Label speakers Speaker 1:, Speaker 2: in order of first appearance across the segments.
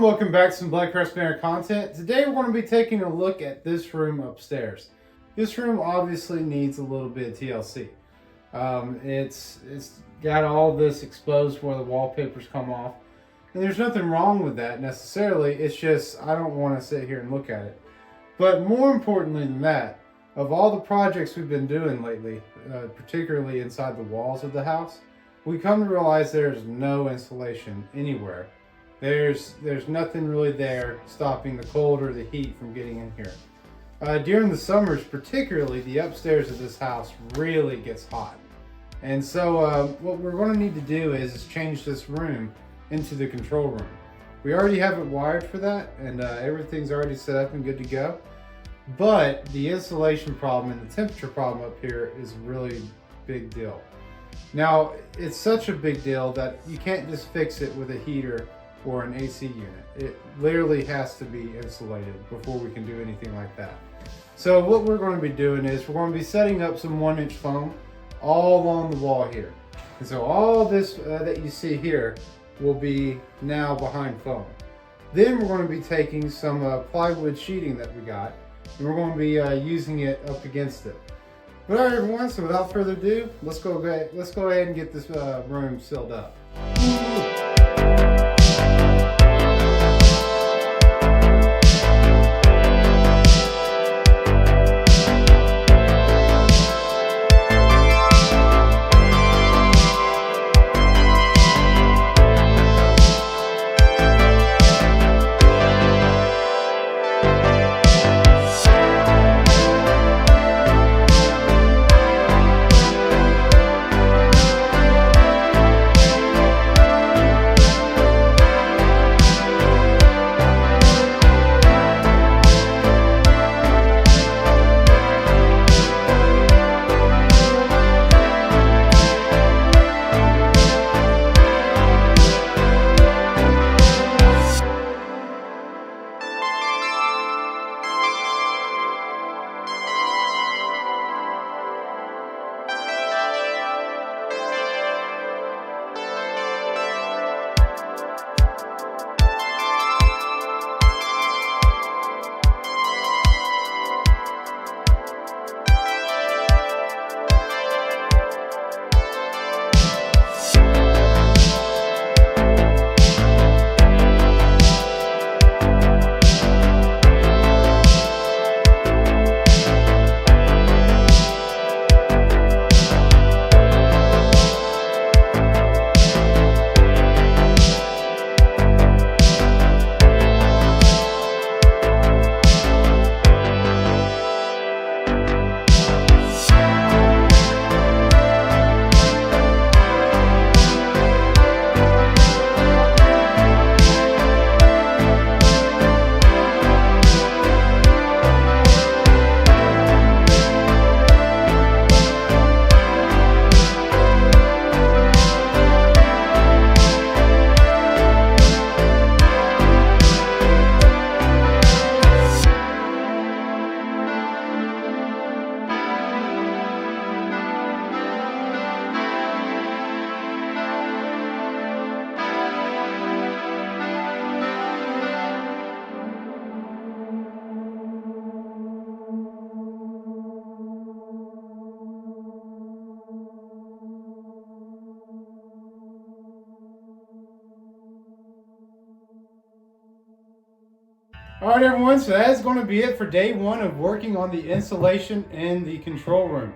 Speaker 1: welcome back to some Blood Crest Manor content. Today we're going to be taking a look at this room upstairs. This room obviously needs a little bit of TLC. It's got all this exposed where the wallpapers come off. And there's nothing wrong with that necessarily, it's just I don't want to sit here and look at it. But more importantly than that, of all the projects we've been doing lately, particularly inside the walls of the house, we come to realize there's no insulation anywhere. There's nothing really there stopping the cold or the heat from getting in here. During the summers particularly, the upstairs of this house really gets hot. And so what we're going to need to do is change this room into the control room. We already have it wired for that, and everything's already set up and good to go. But the insulation problem and the temperature problem up here is a really big deal. Now, it's such a big deal that you can't just fix it with a heater or an AC unit. It literally has to be insulated before we can do anything like that. So what we're going to be doing is we're going to be setting up some 1-inch foam all along the wall here. And so all this that you see here will be now behind foam. Then we're going to be taking some plywood sheeting that we got, and we're going to be using it up against it. But all right, everyone, so without further ado, let's go ahead and get this room sealed up. Alright everyone, so that's going to be it for day one of working on the insulation in the control room.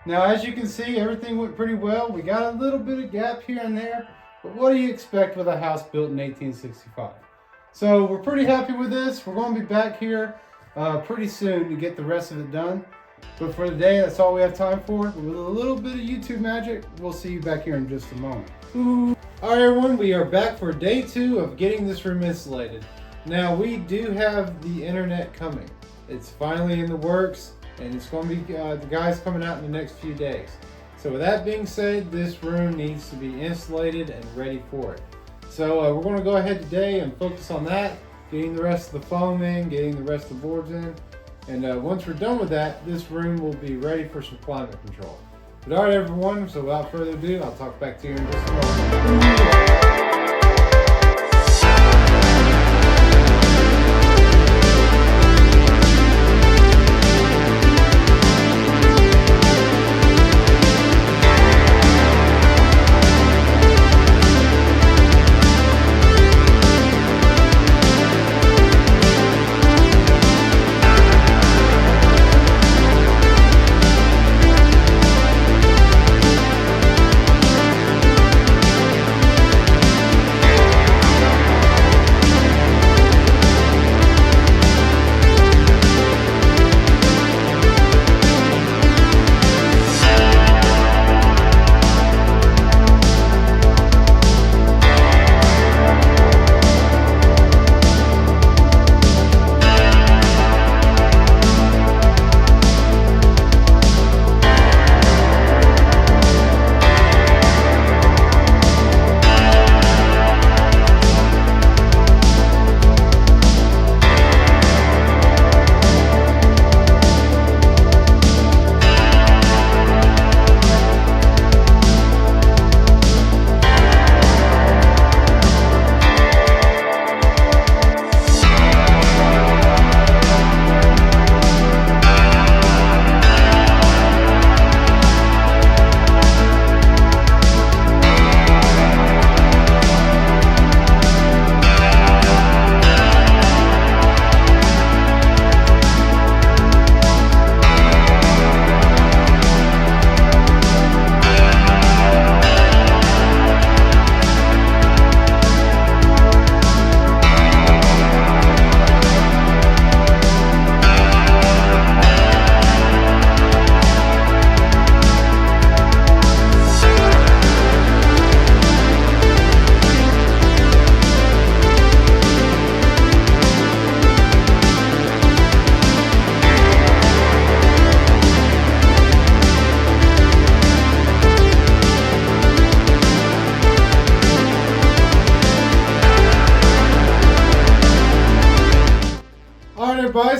Speaker 1: Now as you can see, everything went pretty well. We got a little bit of gap here and there, but what do you expect with a house built in 1865? So we're pretty happy with this. We're going to be back here pretty soon to get the rest of it done. But for today, that's all we have time for. With a little bit of YouTube magic, we'll see you back here in just a moment. Alright everyone, we are back for day two of getting this room insulated. Now we do have the internet coming. It's finally in the works, and it's going to be the guys coming out in the next few days. So with that being said, this room needs to be insulated and ready for it. So we're going to go ahead today and focus on that, getting the rest of the foam in, getting the rest of the boards in. And once we're done with that, this room will be ready for some climate control. But alright everyone, so without further ado, I'll talk back to you in just a moment.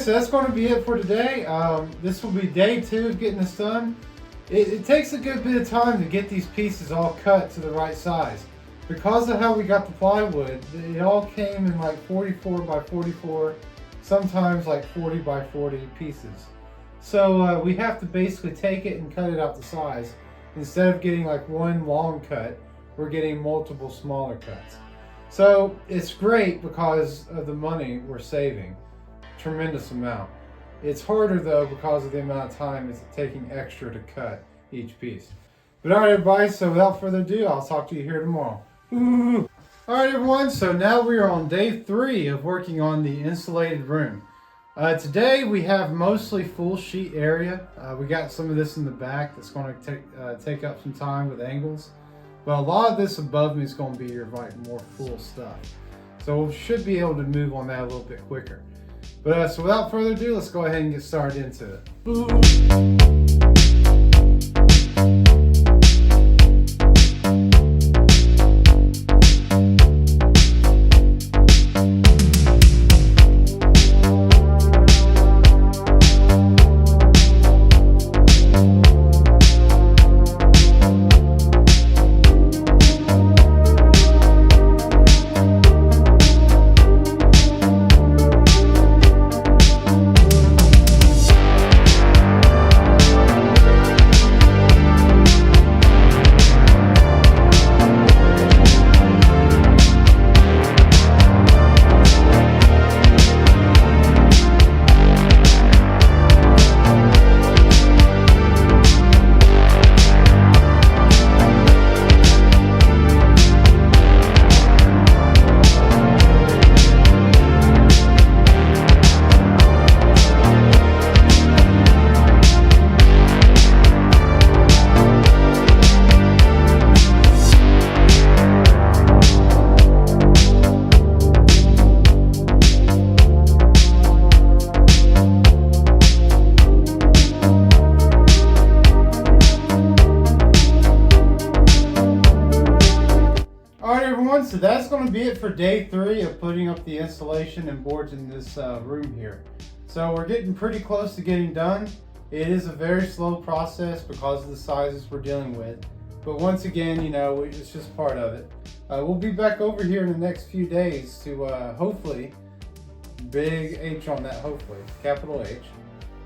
Speaker 1: so that's going to be it for today. This will be day 2 of getting this done. It takes a good bit of time to get these pieces all cut to the right size. Because of how we got the plywood, it all came in like 44 by 44, sometimes like 40 by 40 pieces. So we have to basically take it and cut it out to size. Instead of getting like one long cut, we're getting multiple smaller cuts. So it's great because of the money we're saving. Tremendous amount. It's harder though because of the amount of time it's taking extra to cut each piece. But alright everybody, so without further ado, I'll talk to you here tomorrow. Ooh. Alright everyone, so now we are on day 3 of working on the insulated room. Today we have mostly full sheet area. We got some of this in the back that's going to take up some time with angles. But a lot of this above me is going to be your more full stuff. So we should be able to move on that a little bit quicker. But so without further ado, let's go ahead and get started into it. Ooh. So that's going to be it for day 3 of putting up the insulation and boards in this room here. So we're getting pretty close to getting done. It is a very slow process because of the sizes we're dealing with. But once again, you know, it's just part of it. We'll be back over here in the next few days to hopefully, big H on that, hopefully, capital H,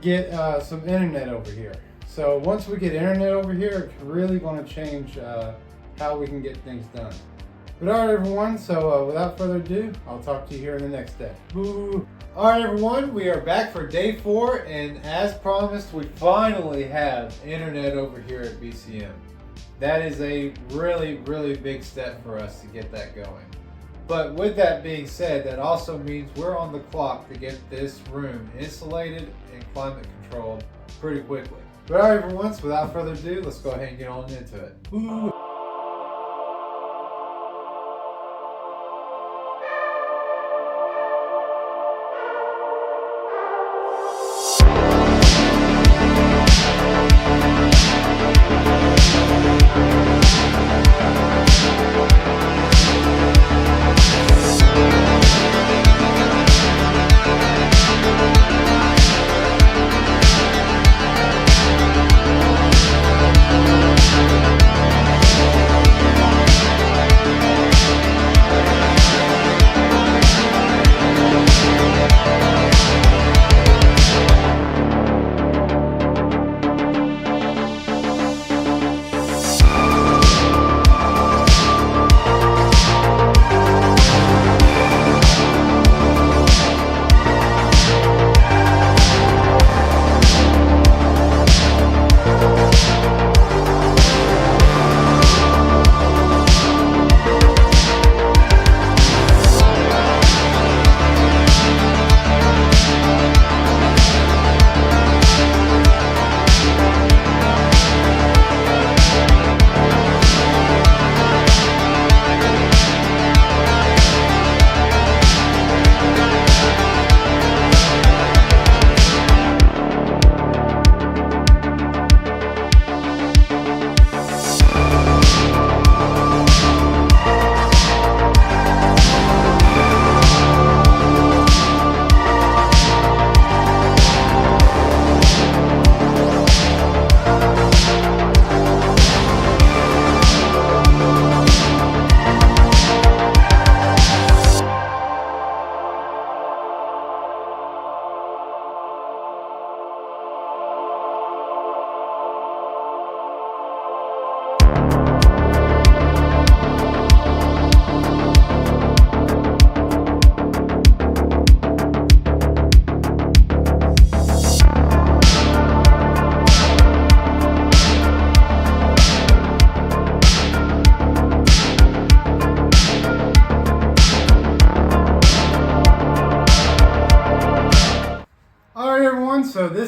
Speaker 1: get some internet over here. So once we get internet over here, it's really going to change how we can get things done. But alright everyone, so without further ado, I'll talk to you here in the next day. Alright everyone, we are back for day 4, and as promised, we finally have internet over here at BCM. That is a really, really big step for us to get that going. But with that being said, that also means we're on the clock to get this room insulated and climate controlled pretty quickly. But alright everyone, so without further ado, let's go ahead and get on into it.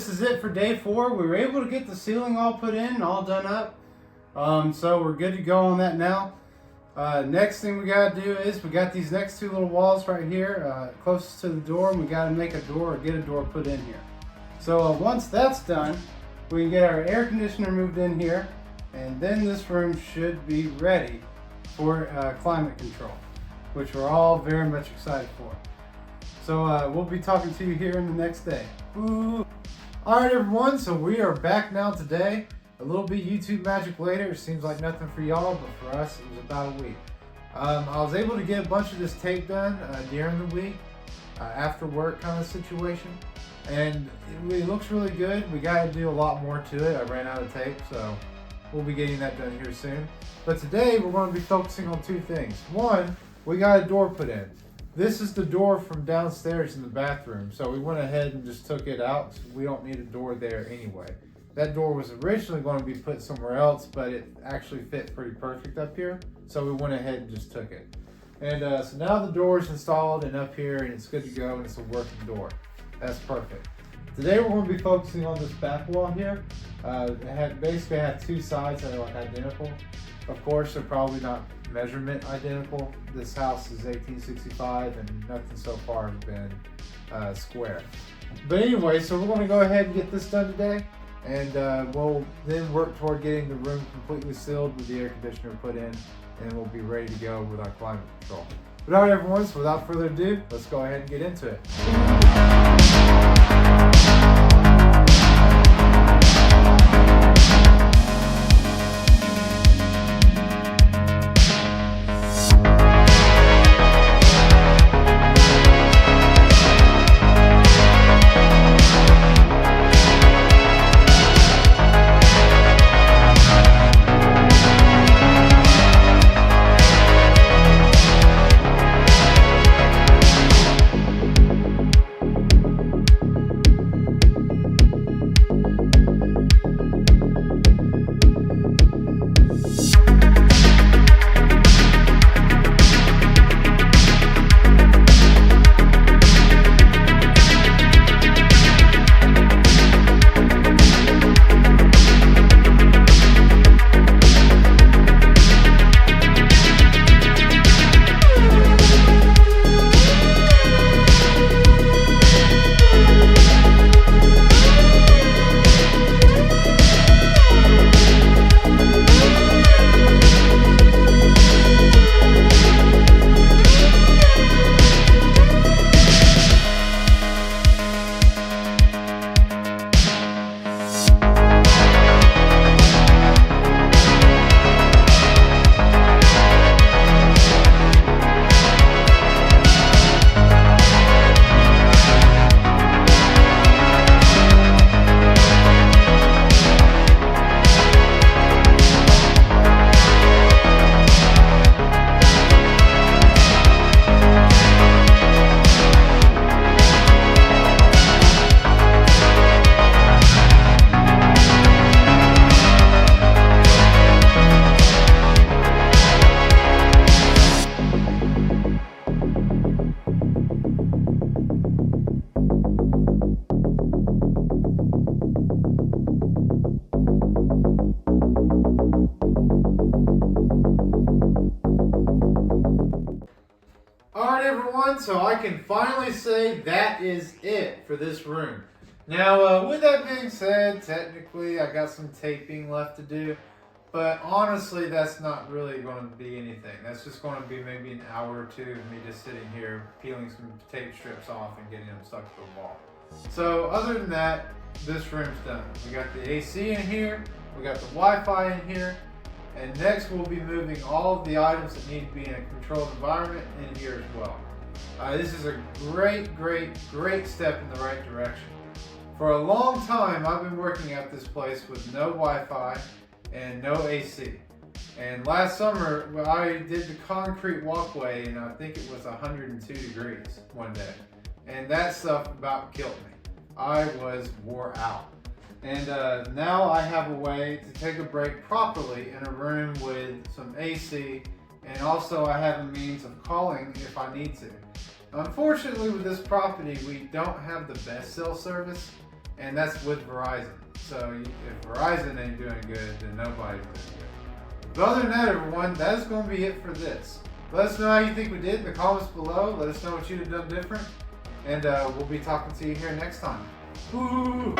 Speaker 1: this is it for day 4. We were able to get the ceiling all put in and all done up. So we're good to go on that now. Next thing we got to do is we got these next 2 little walls right here closest to the door, and we got to make a door or get a door put in here. So once that's done, we can get our air conditioner moved in here, and then this room should be ready for climate control, which we're all very much excited for. So we'll be talking to you here in the next day. Ooh. Alright everyone, so we are back now today. A little bit YouTube magic later. It seems like nothing for y'all, but for us it was about a week. I was able to get a bunch of this tape done during the week, after work kind of situation. And it looks really good. We got to do a lot more to it. I ran out of tape, so we'll be getting that done here soon. But today we're going to be focusing on 2 things. One, we got a door put in. This is the door from downstairs in the bathroom, so we went ahead and just took it out. So we don't need a door there anyway. That door was originally going to be put somewhere else, but it actually fit pretty perfect up here, so we went ahead and just took it. And so now the door is installed and up here, and it's good to go, and it's a working door. That's perfect. Today we're going to be focusing on this back wall here. Basically I have 2 sides that are like identical. Of course, they're probably not measurement identical. This house is 1865 and nothing so far has been square. But anyway, so we're going to go ahead and get this done today, and we'll then work toward getting the room completely sealed with the air conditioner put in, and we'll be ready to go with our climate control. But alright everyone, so without further ado, let's go ahead and get into it. Alright everyone, so I can finally say that is it for this room. Now with that being said, technically I got some taping left to do, but honestly that's not really going to be anything. That's just going to be maybe an hour or 2 of me just sitting here peeling some tape strips off and getting them stuck to the wall. So other than that, this room's done. We got the AC in here, we got the Wi-Fi in here, and next we'll be moving all of the items that need to be in a controlled environment in here as well. This is a great step in the right direction. For a long time I've been working at this place with no Wi-Fi and no AC. And last summer I did the concrete walkway and I think it was 102 degrees one day. And that stuff about killed me. I was wore out. And now I have a way to take a break properly in a room with some AC, and also I have a means of calling if I need to. Unfortunately with this property we don't have the best cell service, and that's with Verizon. So if Verizon ain't doing good, then nobody's doing good. But other than that, everyone, that's going to be it for this. Let us know how you think we did in the comments below. Let us know what you'd have done different. And we'll be talking to you here next time. Woo!